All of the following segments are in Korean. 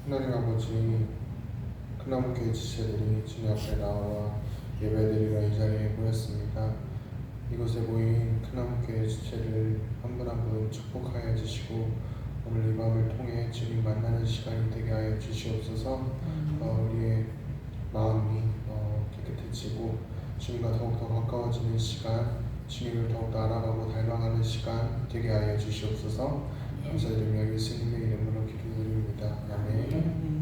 하나님 아버지, 큰나무교회 지체들이 주님 앞에 나와 예배드리러 이 자리에 모였습니다. 이곳에 모인 큰나무교회 지체를 한 분 한 분 축복하여 주시고 오늘 이 밤을 통해 주님 만나는 시간이 되게 하여 주시옵소서. 우리의 마음이 깨끗해지고 주님과 더욱더 가까워지는 시간, 주님을 더욱더 알아가고 닮아가는 시간 되게 하여 주시옵소서. 감사드리며 예수님의 이름으로 기도드립니다. 아멘.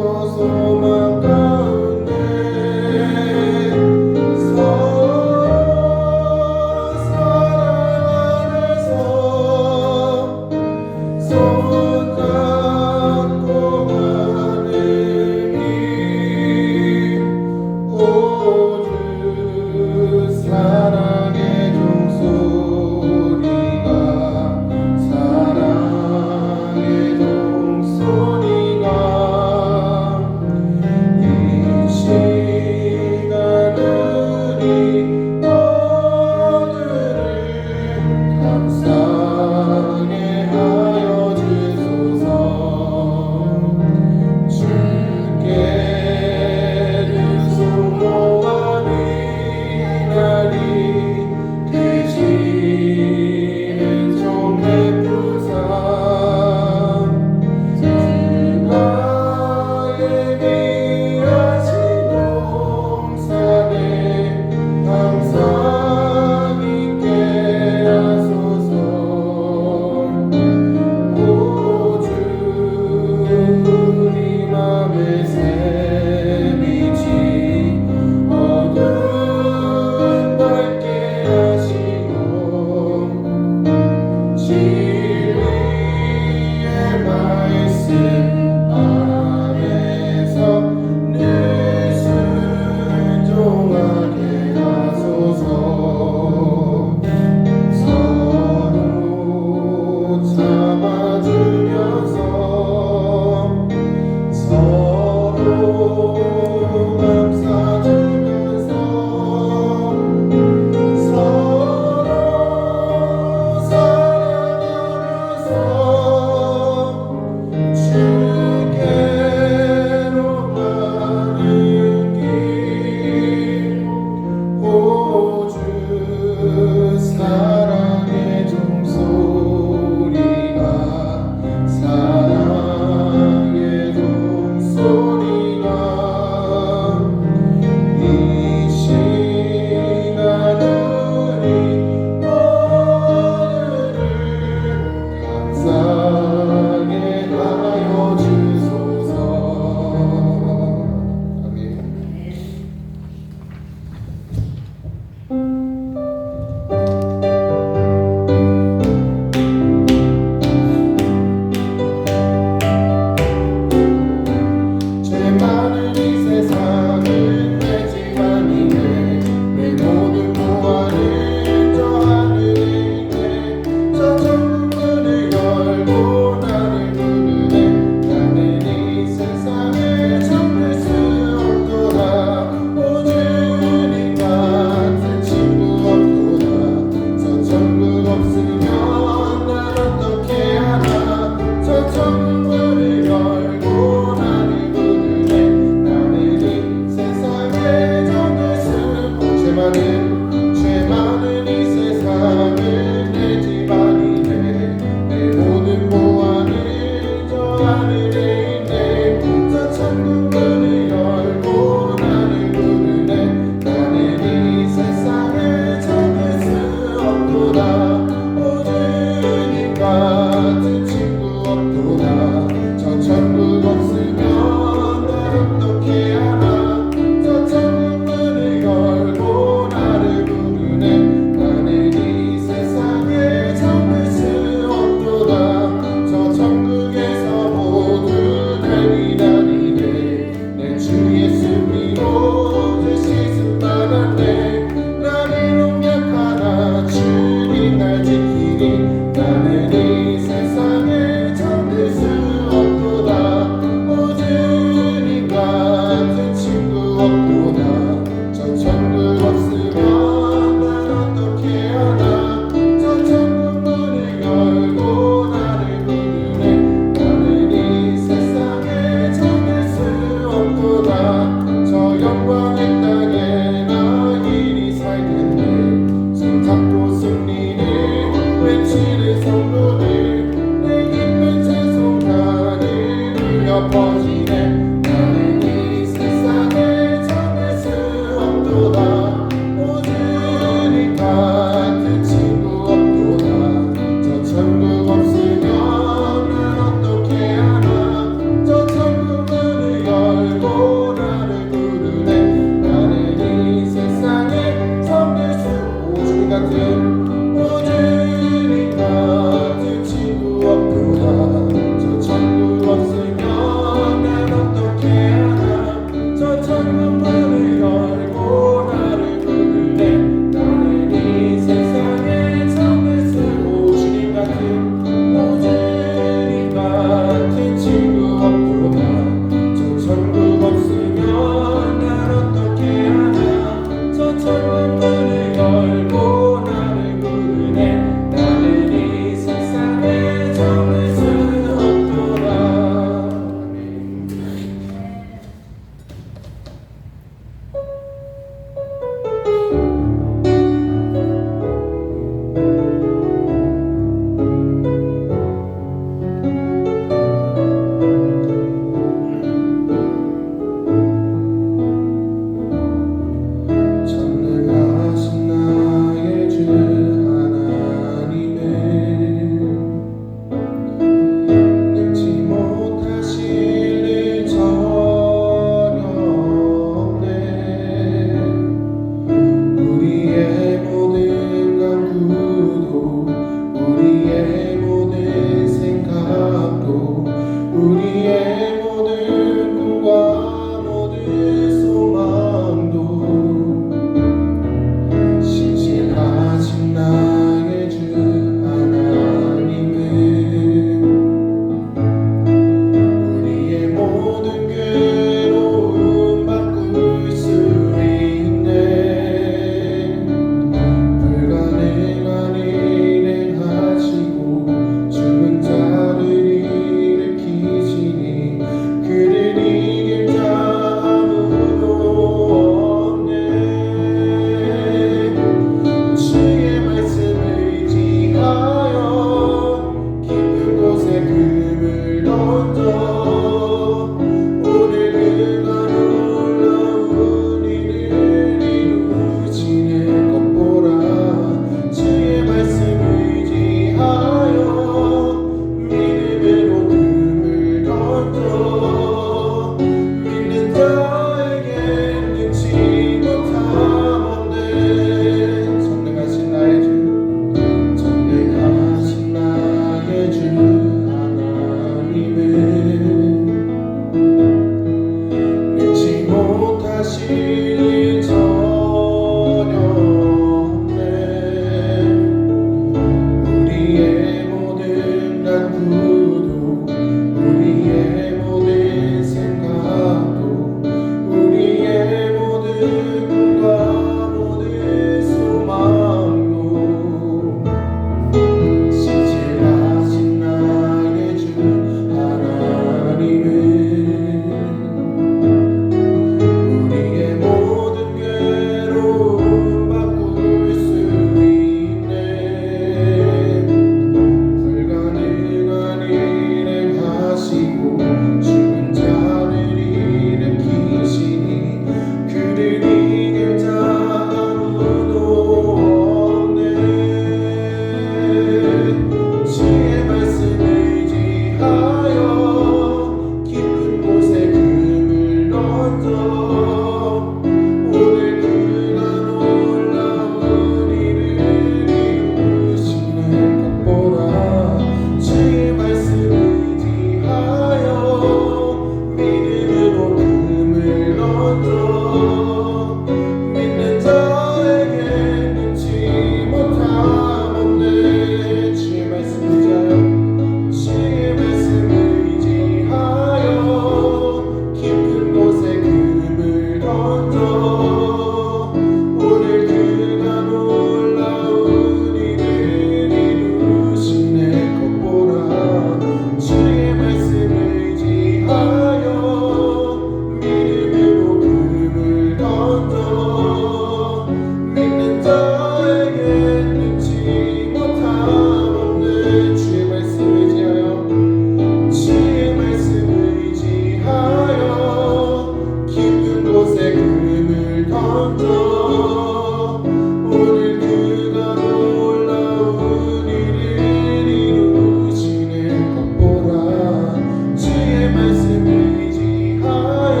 던져 오늘 그가 놀라운 일을 이루시는 것 보라 주의 말씀 의지하여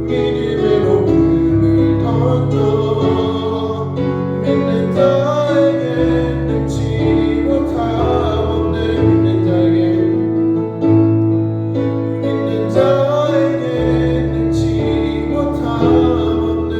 믿음으로 금을 던져 믿는 자에게 능치 못함 없는 믿는 자에게 능치 못함 없는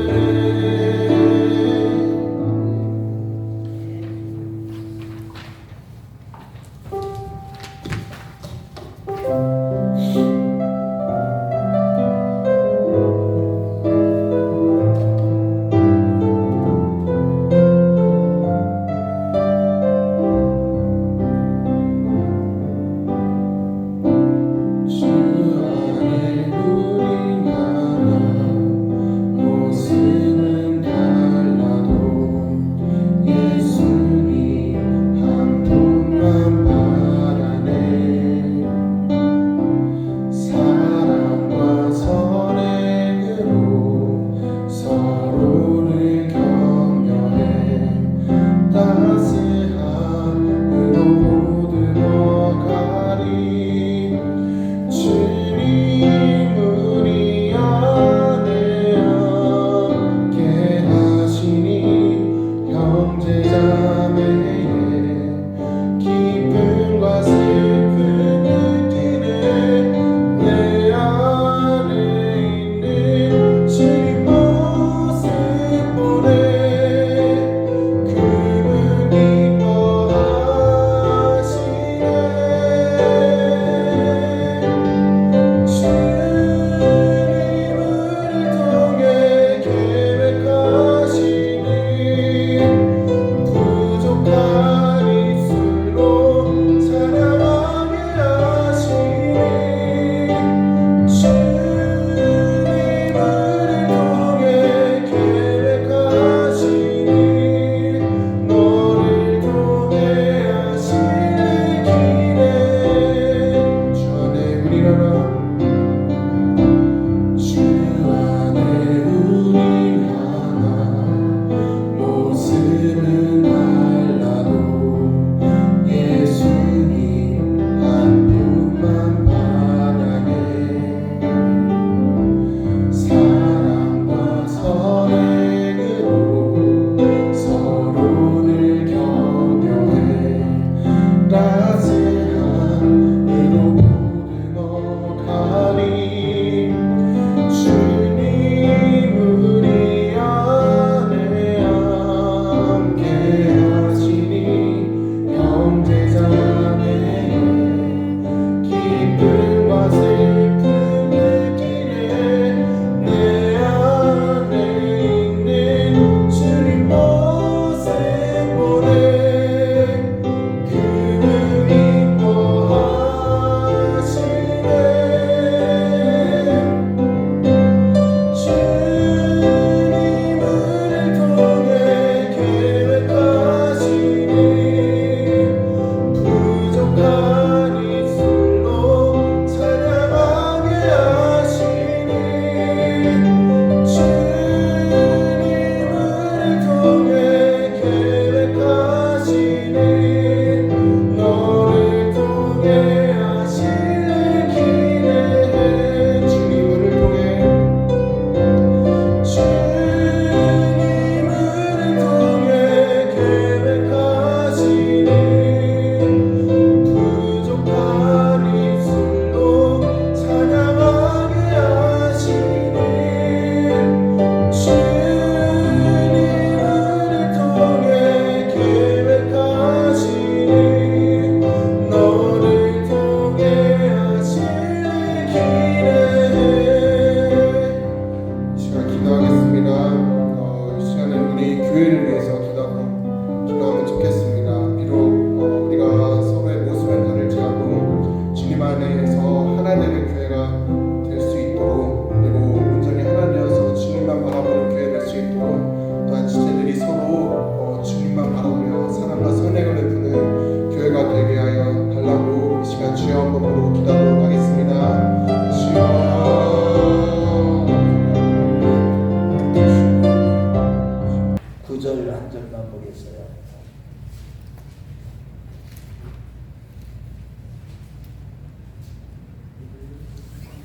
9절 한 절만 보겠어요.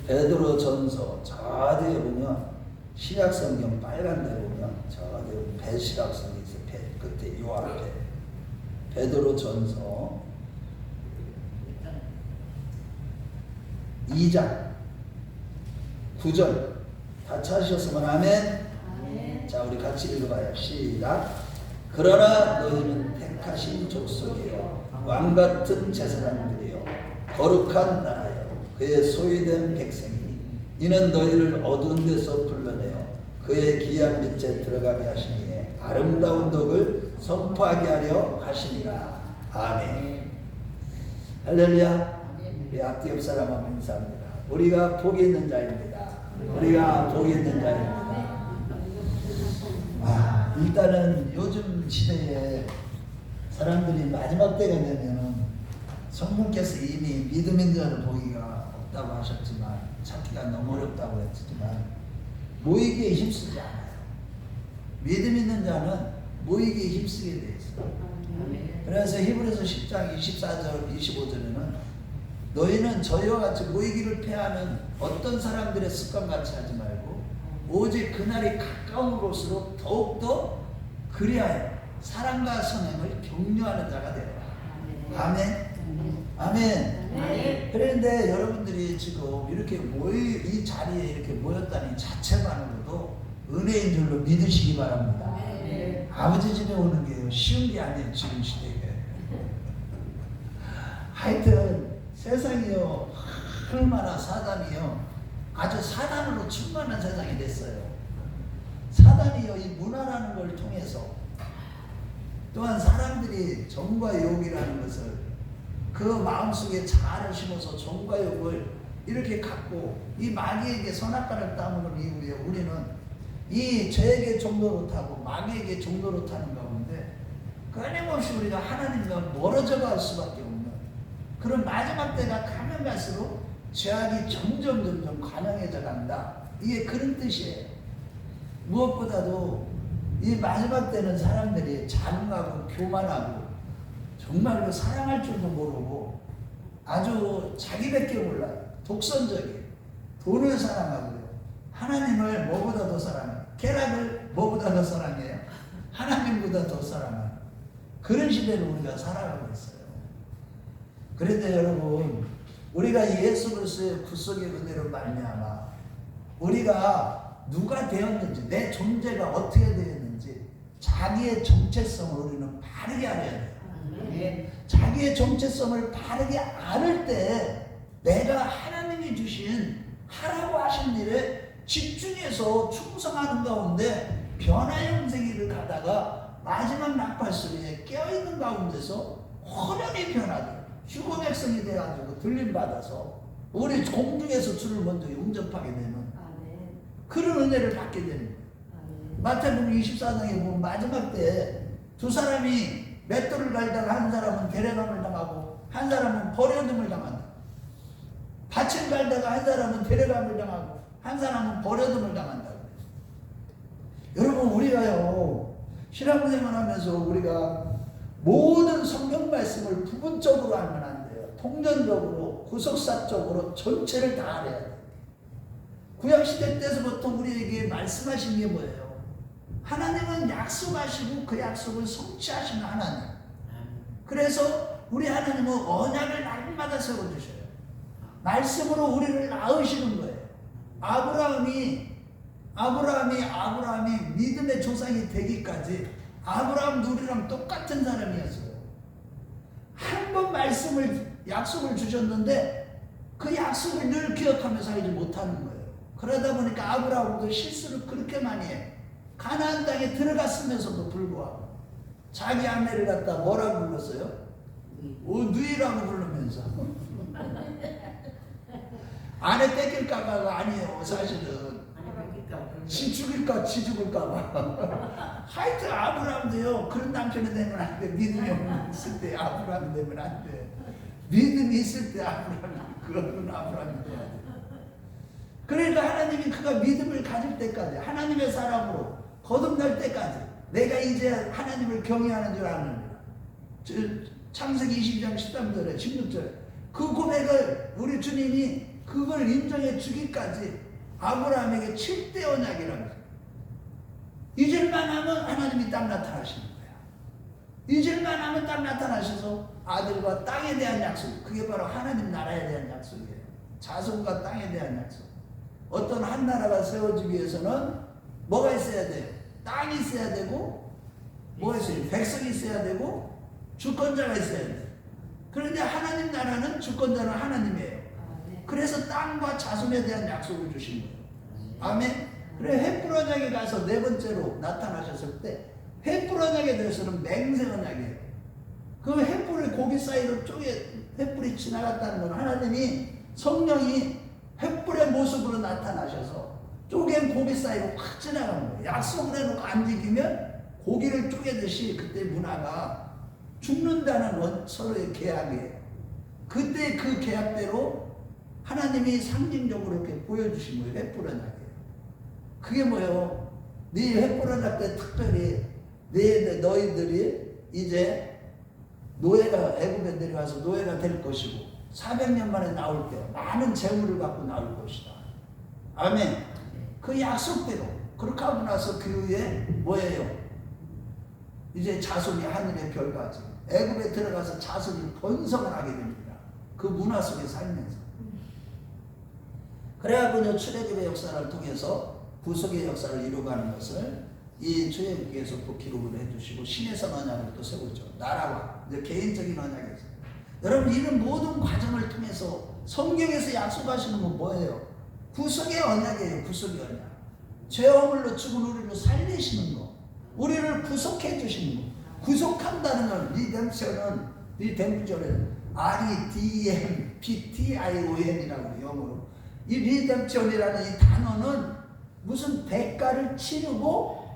베드로 전서 저 뒤에 보면 신약 성경 빨간 데 보면 저 뒤에 배시락 성경이 있어요. 끝에 요 앞에 베드로 전서 2장 9절 다 찾으셨으면 아멘. 아멘. 자, 우리 같이 읽어봐요. 시작. 그러나 너희는 택하신 족속이요 왕같은 제사장들이요 거룩한 나라요 그의 소유된 백성이니 이는 너희를 어두운 데서 불러내어 그의 귀한 빛에 들어가게 하시니에 아름다운 덕을 선포하게 하려 하시니라. 아멘. 할렐루야. 우리 앞뒤 옆 사람하고 인사합니다. 우리가 복이 있는 자입니다. 우리가 복이 있는 자입니다. 일단은 요즘 시대에 사람들이 마지막 때가 되면은 성령께서 이미 믿음 있는 자를 보기가 없다고 하셨지만 찾기가 너무 어렵다고 했지만 모이기에 힘쓰지 않아요. 믿음 있는 자는 모이기에 힘쓰게 돼 있어요. 그래서 히브리서 10장 24절 25절에는 너희는 저희와 같이 모이기를 패하는 어떤 사람들의 습관 같이 하지 말고 오직 그날이 가까운 곳으로 더욱더 그리하여 사랑과 선행을 격려하는 자가 되라. 아멘. 아멘. 그런데 여러분들이 지금 이렇게 이 자리에 이렇게 모였다는 자체만으로도 은혜인 줄로 믿으시기 바랍니다. 아버지 집에 오는 게 쉬운 게 아니에요. 지금 시대에. 하여튼 세상이요 얼마나 사단이요 아주 사단으로 충만한 세상이 됐어요. 사단이요 이 문화라는 걸 통해서 또한 사람들이 정과 욕이라는 것을 그 마음속에 자아를 심어서 정과 욕을 이렇게 갖고 이 마귀에게 선악과를 따먹은 이후에 우리는 이 죄에게 종로로 타고 마귀에게 종로로 타는 가운데 끊임없이 우리가 하나님과 멀어져 갈 수밖에 없는 그런 마지막 때가 가면 갈수록 죄악이 점점 관영해져 간다. 이게 그런 뜻이에요. 무엇보다도 이 마지막 때는 사람들이 자긍하고 교만하고 정말로 사랑할 줄도 모르고 아주 자기밖에 몰라요. 독선적이에요. 돈을 사랑하고요. 하나님을 뭐보다 더 사랑해요. 쾌락을 뭐보다 더 사랑해요. 하나님보다 더 사랑하는 그런 시대를 우리가 살아가고 있어요. 그런데 여러분 우리가 예수 그리스도의 구속의 은혜로 말미암아 우리가 누가 되었는지 내 존재가 어떻게 되었는지 자기의 정체성을 우리는 바르게 알아야 돼요. 자기의 정체성을 바르게 알을 때 내가 하나님이 주신 하라고 하신 일에 집중해서 충성하는 가운데 변화의 길을 가다가 마지막 나팔소리에 깨어있는 가운데서 호련히 변하게 휴거 백성이 돼가지고 들림받아서 우리 공중에서 주를 먼저 영접하게 되는 그런 은혜를 받게 되는 거예요. 마태복음 24장에 보면 마지막 때 두 사람이 맷돌을 갈다가 한 사람은 데려감을 당하고 한 사람은 버려둠을 당한다. 밭을 갈다가 한 사람은 데려감을 당하고 한 사람은 버려둠을 당한다. 여러분 우리가요 신앙생활 하면서 우리가 모든 성경 말씀을 부분적으로 알면 안 돼요. 통전적으로 구속사적으로 전체를 다 알아야 돼요. 구약시대 때서부터 우리에게 말씀하신 게 뭐예요? 하나님은 약속하시고 그 약속을 성취하시는 하나님. 그래서 우리 하나님은 언약을 날마다 세워주셔요. 말씀으로 우리를 낳으시는 거예요. 아브라함이 믿음의 조상이 되기까지 아브라함도 우리랑 똑같은 사람이었어요. 한 번 약속을 주셨는데 그 약속을 늘 기억하며 살지 못하는 거예요. 그러다 보니까 아브라함도 실수를 그렇게 많이 해요. 가나안 땅에 들어갔으면서도 불구하고 자기 아내를 갖다 뭐라고 불렀어요? 누이라고 부르면서 아내 뺏길까봐가 아니에요. 사실은 지 죽일까 지 죽을까봐. 하여튼 아브라함도요 그런 남편이 되면 안 돼. 믿음이 없을 때 아브라함이 되면 안 돼. 믿음이 있을 때 그런 아브라함이 돼야 돼. 그러니까 하나님이 그가 믿음을 가질 때까지 하나님의 사람으로 거듭날 때까지 내가 이제 하나님을 경외하는 줄 아느니라. 창세기 22장 13절에 16절에 그 고백을 우리 주님이 그걸 인정해 주기까지 아브라함에게 7대 언약이라고. 잊을만 하면 하나님이 딱 나타나시는 거야. 잊을만 하면 딱 나타나셔서 아들과 땅에 대한 약속, 그게 바로 하나님 나라에 대한 약속이에요. 자손과 땅에 대한 약속. 어떤 한 나라가 세워지기 위해서는 뭐가 있어야 돼요? 땅이 있어야 되고, 뭐가 있어요? 백성이 있어야 되고, 주권자가 있어야 돼요. 그런데 하나님 나라는 주권자는 하나님이에요. 그래서 땅과 자손에 대한 약속을 주신 거예요. 아멘. 그래 횃불 언약에 가서 네 번째로 나타나셨을 때 횃불 언약에 대해서는 맹세 언약이에요. 그 횃불을 고기 사이로 쪼개 횃불이 지나갔다는 건 하나님이 성령이 횃불의 모습으로 나타나셔서 쪼갠 고기 사이로 확 지나간 거예요. 약속을 해놓고 안 지키면 고기를 쪼개듯이 그때 문화가 죽는다는 서로의 계약이에요. 그때 그 계약대로 하나님이 상징적으로 이렇게 보여주신 거예요. 횃불 언약이에요. 그게 뭐예요? 네 횃불 언약 때 특별히 너희들이 이제 노예가 애굽에 내려가서 노예가 될 것이고 400년 만에 나올 때 많은 재물을 갖고 나올 것이다. 아멘. 그 약속대로 그렇게 하고 나서 그 후에 뭐예요? 이제 자손이 하늘의 별같이 애굽에 들어가서 자손이 번성을 하게 됩니다. 그 문화 속에 살면서. 그래가지고 출애굽의 역사를 통해서 구속의 역사를 이루어가는 것을 이 출애굽기에서 또 기록을 해주시고 신의 선 언약을 또 세우죠. 나라와 이제 개인적인 언약에서. 여러분 이런 모든 과정을 통해서 성경에서 약속하시는 건 뭐예요? 구속의 언약이에요. 구속의 언약. 죄 허물로 죽은 우리를 살리시는 거, 우리를 구속해 주시는 거. 구속한다는 건 리뎀션은 REDEMPTION이라고 영어로. 이 리뎀션이라는 이 단어는 무슨 대가를 치르고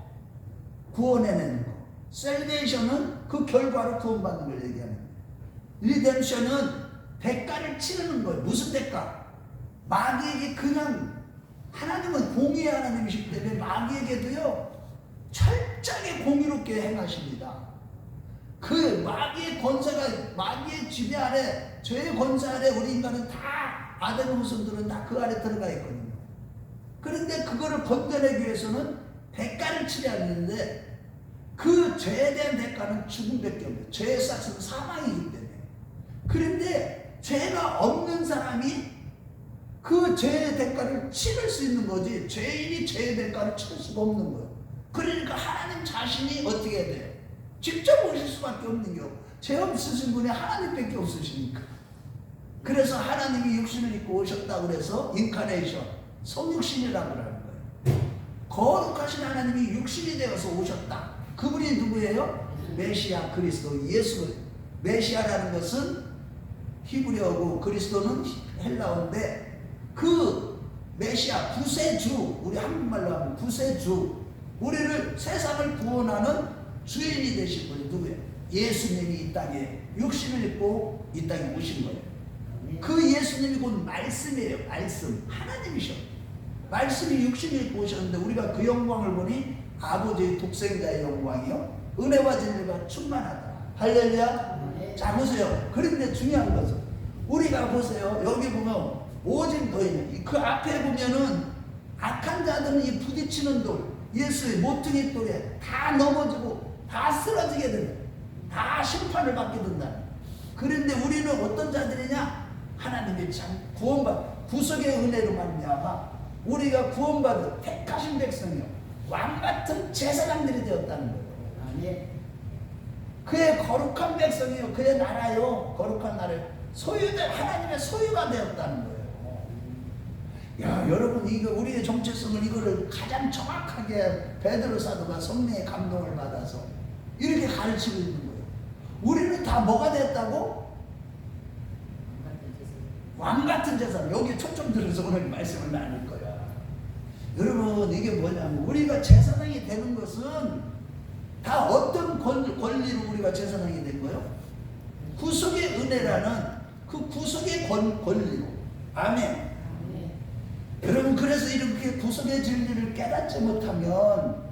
구원해내는 거. 셀베이션은 그 결과로 구원받는 걸 얘기하는 거예요. 리뎀션은 대가를 치르는 거예요. 무슨 대가? 마귀에게 그냥 하나님은 공의의 하나님이시기 때문에 마귀에게도요 철저하게 공의롭게 행하십니다. 그 마귀의 권세가 마귀의 지배 아래 죄의 권세 아래 우리 인간은 다 아담의 후손들은 다 그 아래 들어가 있거든요. 그런데 그거를 건져내기 위해서는 대가를 치러야 하는데 그 죄에 대한 대가는 죽음밖에 없어요. 죄의 싹은 사망이기 때문에. 그런데 죄가 없는 사람이 그 죄의 대가를 치를 수 있는 거지 죄인이 죄의 대가를 치를 수가 없는 거예요. 그러니까 하나님 자신이 어떻게 해야 돼요? 직접 오실 수밖에 없는 게 죄 없으신 분이 하나님밖에 없으시니까. 그래서 하나님이 육신을 입고 오셨다고 그래서 인카네이션, 성육신이라고 하는 거예요. 거룩하신 하나님이 육신이 되어서 오셨다. 그분이 누구예요? 메시아 그리스도 예수. 메시아라는 것은 히브리어고 그리스도는 헬라어인데 그 메시아 구세주, 우리 한국말로 하면 구세주, 우리를 세상을 구원하는 주인이 되신 분이 누구예요? 예수님이 이 땅에 육신을 입고 이 땅에 오신 거예요. 그 예수님이 곧 말씀이에요. 말씀. 하나님이셔. 말씀이 육신을 입고 오셨는데 우리가 그 영광을 보니 아버지의 독생자의 영광이요 은혜와 진리가 충만하다. 할렐루야. 자 보세요. 그런데 중요한 것은 우리가 보세요. 여기 보면 오직 너희는 그 앞에 보면은 악한 자들은 이 부딪히는 돌, 예수의 모퉁이 돌에 다 넘어지고 다 쓰러지게 된다. 다 심판을 받게 된다. 그런데 우리는 어떤 자들이냐? 하나님의 참 구원받 구속의 은혜로 말미암아 우리가 구원받은 택하신 백성이요 왕같은 제사장들이 되었다는 거예요. 아니, 그의 거룩한 백성이요 그의 나라요 거룩한 나라요 소유된 하나님의 소유가 되었다는 거예요. 야 여러분 이거 우리의 정체성을 이거를 가장 정확하게 베드로 사도가 성령의 감동을 받아서 이렇게 가르치고 있는 거예요. 우리는 다 뭐가 됐다고? 왕같은 제사장. 여기 초점 들어서 오늘 말씀을 나눌 거야. 여러분 이게 뭐냐면 우리가 제사장이 되는 것은 다 어떤 권리로 우리가 제사장이 된 거예요? 구속의 은혜라는 그 구속의 권리로. 아멘. 여러분 그래서 이렇게 구속의 진리를 깨닫지 못하면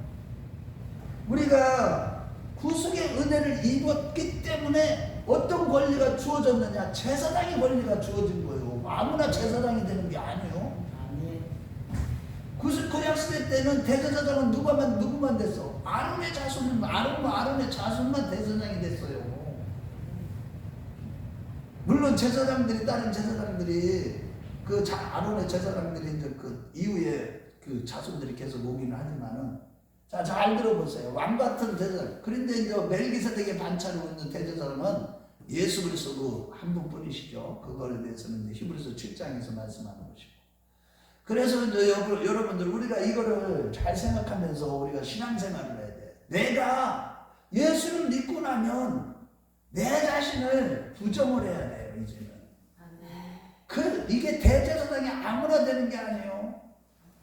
우리가 구속의 은혜를 입었기 때문에 어떤 권리가 주어졌느냐? 제사장의 권리가 주어진 거예요. 아무나 제사장이 되는 게 아니에요. 구약시대 때는 대제사장은 누구만 됐어? 아론의 자손만 대제사장이 됐어요. 물론 제사장들이, 다른 제사장들이 아론의 제사장들이 이제 그 이후에 그 자손들이 계속 오기는 하지만은, 자, 잘 들어보세요. 왕 같은 대제사장. 그런데 이제 멜기세덱의 반차로 있는 대제사장은 예수 그리스도 한 분뿐이시죠. 그거에 대해서는 이제 히브리서 7장에서 말씀하는 것이고. 그래서 이제 여러분들, 우리가 이거를 잘 생각하면서 우리가 신앙생활을 해야 돼. 내가 예수를 믿고 나면 내 자신을 부정을 해야 돼요, 이제는. 이게 대제사장이 아무나 되는 게 아니에요.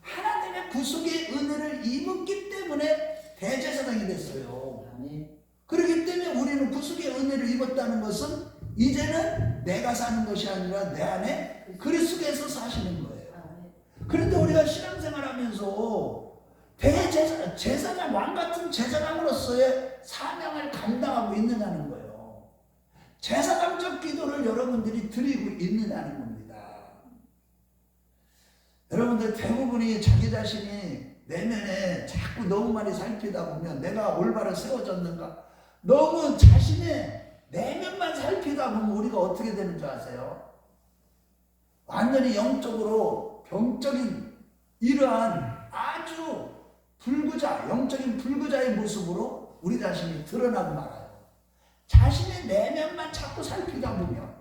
하나님의 구속의 은혜를 입었기 때문에 대제사장이 됐어요. 그렇기 때문에 우리는 구속의 은혜를 입었다는 것은 이제는 내가 사는 것이 아니라 내 안에 그리스도께서 사시는 거예요. 그런데 우리가 신앙생활하면서 제사장, 왕같은 제사장으로서의 사명을 감당하고 있느냐는 거예요. 제사장적 기도를 여러분들이 드리고 있느냐는 겁니다. 여러분들 대부분이 자기 자신이 내면에 자꾸 너무 많이 살피다 보면 내가 올바로 세워졌는가? 너무 자신의 내면만 살피다 보면 우리가 어떻게 되는 줄 아세요? 완전히 영적으로 병적인 이러한 아주 영적인 불구자의 모습으로 우리 자신이 드러나고 말아요. 자신의 내면만 자꾸 살피다 보면.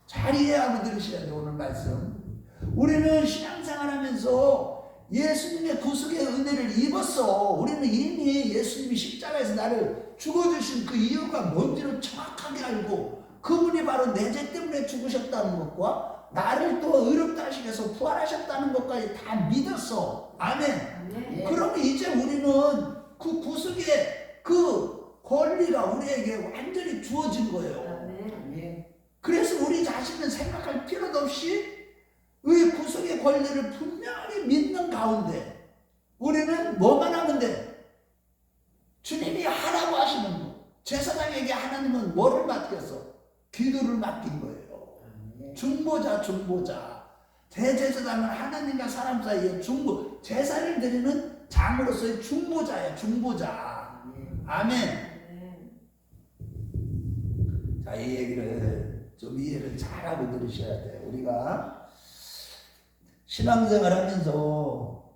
잘 이해하고 들으셔야 돼요, 오늘 말씀. 우리는 신앙생활하면서 예수님의 구속의 은혜를 입었어. 우리는 이미 예수님이 십자가에서 나를 죽어주신 그 이유가 뭔지를 정확하게 알고, 그분이 바로 내 죄 때문에 죽으셨다는 것과 나를 또 의롭다 하시기 위해서 부활하셨다는 것까지 다 믿었어. 아멘. 그러면 이제 우리는 그 구속의 그 권리가 우리에게 완전히 주어진 거예요. 그래서 우리 자신은 생각할 필요도 없이 의 구속의 권리를 분명히 믿는 가운데 우리는 뭐만 하면 돼? 주님이 하라고 하시는 거. 제사장에게 하나님은 뭐를 맡겼어? 기도를 맡긴 거예요. 중보자. 대제사장은 하나님과 사람 사이에 제사를 드리는 장으로서의 중보자. 아멘. 자, 이 얘기를 좀 이해를 잘하고 들으셔야 돼요. 우리가 신앙생활 하면서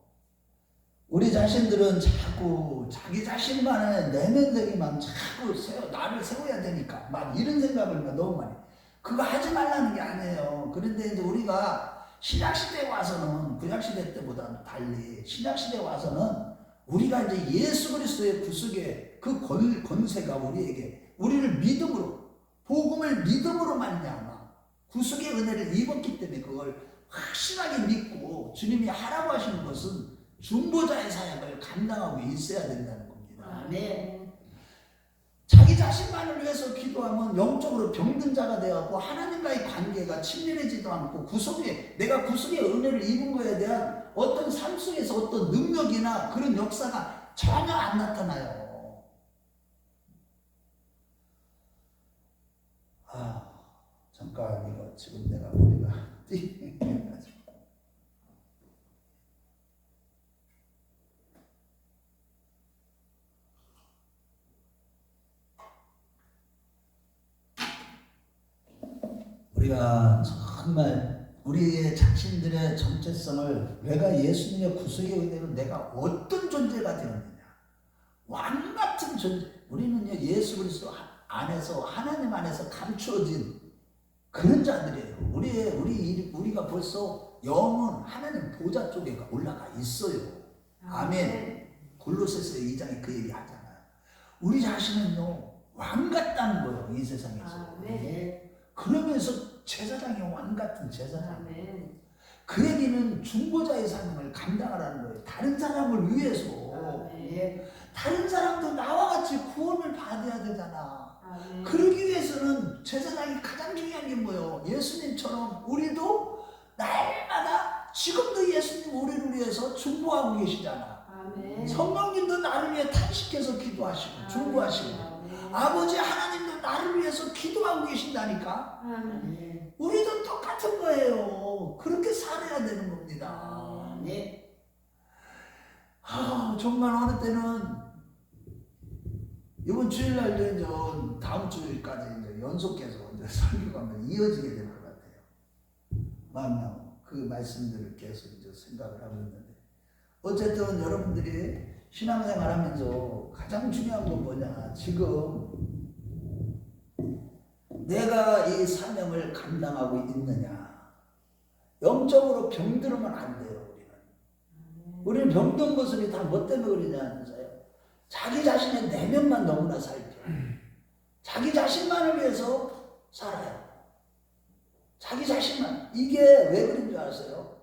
우리 자신들은 자꾸 자기 자신만의 내면적이만 자꾸 나를 세워야 되니까 막 이런 생각을 너무 많이. 그거 하지 말라는 게 아니에요. 그런데 이제 우리가 신약시대에 와서는 구약시대 때보다는 달리 신약시대에 와서는 우리가 이제 예수 그리스도의 구속의 그 권세가 우리를 믿음으로, 복음을 믿음으로 말미암아 구속의 은혜를 입었기 때문에 그걸 확실하게 믿고 주님이 하라고 하시는 것은 중보자의 사역을 감당하고 있어야 된다는 겁니다. 네. 자기 자신만을 위해서 기도하면 영적으로 병든 자가 되었고 하나님과의 관계가 친밀해지도 않고 내가 구속의 은혜를 입은 거에 대한 어떤 삶 속에서 어떤 능력이나 그런 역사가 전혀 안 나타나요. 잠깐 이거 지금 내가 머리가 띵해가지고. 우리가 정말 우리의 자신들의 정체성을 내가 예수님의 구속의 은혜로 내가 어떤 존재가 되었느냐, 왕같은 존재. 우리는 예수 그리스도 안에서 하나님 안에서 감추어진 그런 자들이에요. 우리가 벌써 영은 하나님 보좌 쪽에 올라가 있어요. 아멘. 골로새서 2장에 그 얘기 하잖아요. 우리 자신은요 왕 같다는 거예요, 이 세상에서. 그러면서 제사장이 왕 같은 제사장. 그 얘기는 중보자의 사명을 감당하라는 거예요. 다른 사람을 위해서. 다른 사람도 나와 같이 구원을 받아야 되잖아. 그러기 위해서는 제사장이 가장 중요한 게 뭐예요? 예수님처럼 우리도 날마다 지금도 예수님 우리를 위해서 중보하고 계시잖아. 아멘. 성령님도 나를 위해 탄식해서 기도하시고 중보하시고 아버지 하나님도 나를 위해서 기도하고 계신다니까. 아멘. 우리도 똑같은 거예요. 그렇게 살아야 되는 겁니다. 네. 정말 어느 때는 이번 주일날도 이제 다음 주일까지 이제 연속해서 이제 설교가 이어지게 될 것 같아요. 마음나 그 말씀들을 계속 이제 생각을 하고 있는데, 어쨌든 여러분들이 신앙생활하면서 가장 중요한 건 뭐냐? 지금 내가 이 사명을 감당하고 있느냐? 영적으로 병들으면 안 돼요. 우리는 병든 것을 다 뭐 때문에 그러냐면서요. 자기 자신의 내면만 너무나 살펴. 자기 자신만을 위해서 살아요. 자기 자신만. 이게 왜 그런 줄 아세요?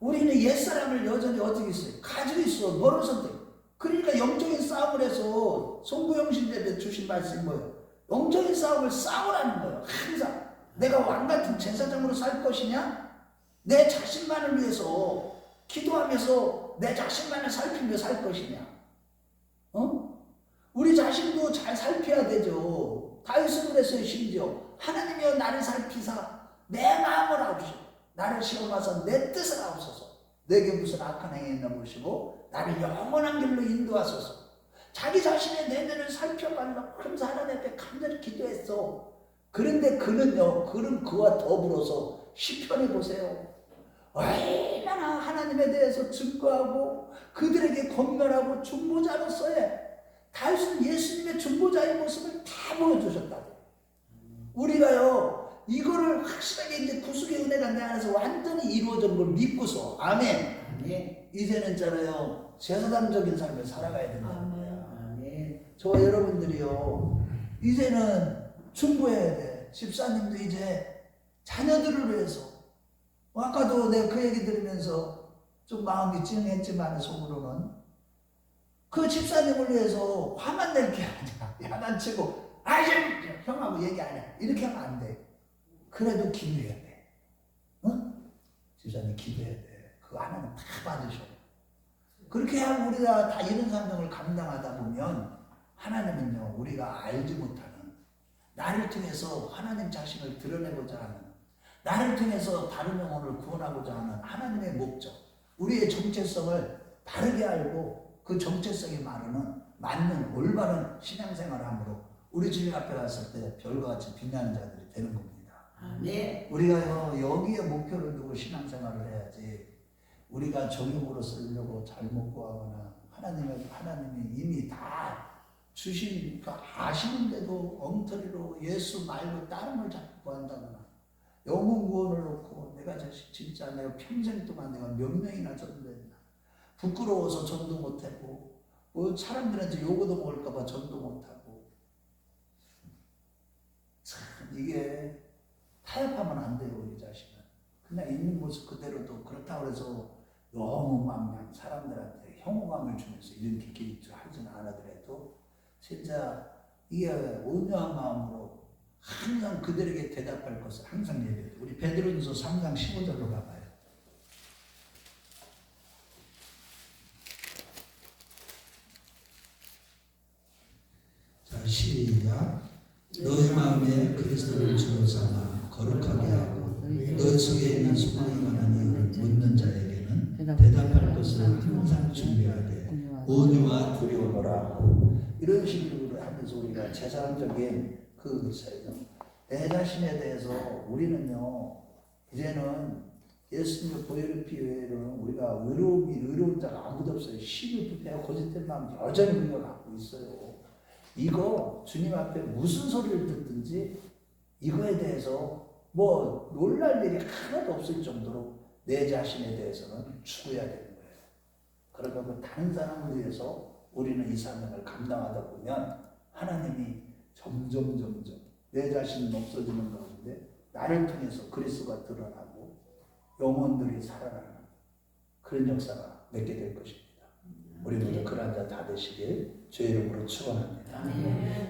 우리는 옛사람을 여전히 어떻게 있어요? 가지고 있어. 뭐를 선택? 그러니까 영적인 싸움을 해서 송구영신 대표 주신 말씀이 뭐예요? 영적인 싸움을 싸우라는 거예요. 항상. 내가 왕같은 제사장으로 살 것이냐? 내 자신만을 위해서 기도하면서 내 자신만을 살피며 살 것이냐? 우리 자신도 잘 살펴야 되죠. 다윗은 그랬어요. 심지어 하나님이여 나를 살피사 내 마음을 아우시고 나를 시험하사 내 뜻을 아우소서. 내게 무슨 악한 행위 있나 보시고 나를 영원한 길로 인도하소서. 자기 자신의 내면을 살펴가려고 그러면서 하나님 앞에 간절히 기도했어. 그런데 그는 그와 더불어서 시편에 보세요. 얼마나 하나님에 대해서 증거하고 그들에게 권면하고 중보자로서의 다윗은 예수님의 중보자의 모습을 다 보여주셨다고. 우리가요 이거를 확실하게 이제 구속의 은혜가 내 안에서 완전히 이루어진 걸 믿고서 아멘. 이제는 있잖아요 제사장적인 삶을 살아가야 된다는 거야. 저 여러분들이요 이제는 중보해야 돼. 집사님도 이제 자녀들을 위해서 아까도 내가 그 얘기 들으면서 좀 마음이 찡했지만 속으로는 그 집사님을 위해서 화만 낼 게 아니야. 야단치고 아이 형하고 얘기 안 해. 이렇게 하면 안 돼. 그래도 기도해야 돼. 집사님 기도해야 돼. 그거 하나는 다 받으셔. 그렇게 하고 우리가 다 이런 사명을 감당하다 보면 하나님은요 우리가 알지 못하는 나를 통해서 하나님 자신을 드러내고자 하는 나를 통해서 다른 영혼을 구원하고자 하는 하나님의 목적, 우리의 정체성을 바르게 알고 그 정체성에 맞는 올바른 신앙생활을 함으로 우리 주님 앞에 갔을 때 별과 같이 빛나는 자들이 되는 겁니다. 우리가 여기에 목표를 두고 신앙생활을 해야지 우리가 정욕으로 쓰려고 잘못 구하거나 하나님이 이미 다 주신 그 아시는데도 엉터리로 예수 말고 다른 걸 자꾸 구한다거나 영혼 구원을 놓고 내가 진짜 내가 평생 동안 내가 몇 명이나 전도했나 부끄러워서 전도 못하고 뭐 사람들한테 요구도 먹을까봐 전도 못하고 참 이게 타협하면 안 돼요. 우리 자신은 그냥 있는 모습 그대로도 그렇다고 해서 너무 막 사람들한테 혐오감을 주면서 이런 깊게 하지는 않아더라도 진짜 이게 온유한 마음으로 항상 그들에게 대답할 것을 항상 얘기해요. 우리 베드로전서 3장 15절로 가봐요. 자, 시작. 너의 마음에 그리스도를 주로 삼아 거룩하게 하고 너 속에 있는 소망이 관한 이유를 묻는 자에게는 대답할 것을 항상 준비하되 온유와 두려워라. 이런 식으로 하면서 우리가 제사장적인 그 있어요. 내 자신에 대해서 우리는요 이제는 예수님의 보혈의 피 외에는 우리가 의로운 자가 아무도 없어요. 시비 부패하고 거짓된 마음 여전히 우리가 갖고 있어요. 이거 주님 앞에 무슨 소리를 듣든지 이거에 대해서 뭐 놀랄 일이 하나도 없을 정도로 내 자신에 대해서는 죽어야 되는 거예요. 그러니까 그 다른 사람을 위해서 우리는 이 사명을 감당하다 보면 하나님이 점점 내 자신은 없어지는 가운데 나를 통해서 그리스도가 드러나고 영혼들이 살아나는 그런 역사가 맺게 될 것입니다. 우리 모두 그런 자 다 되시길 주의 이름으로 축원합니다.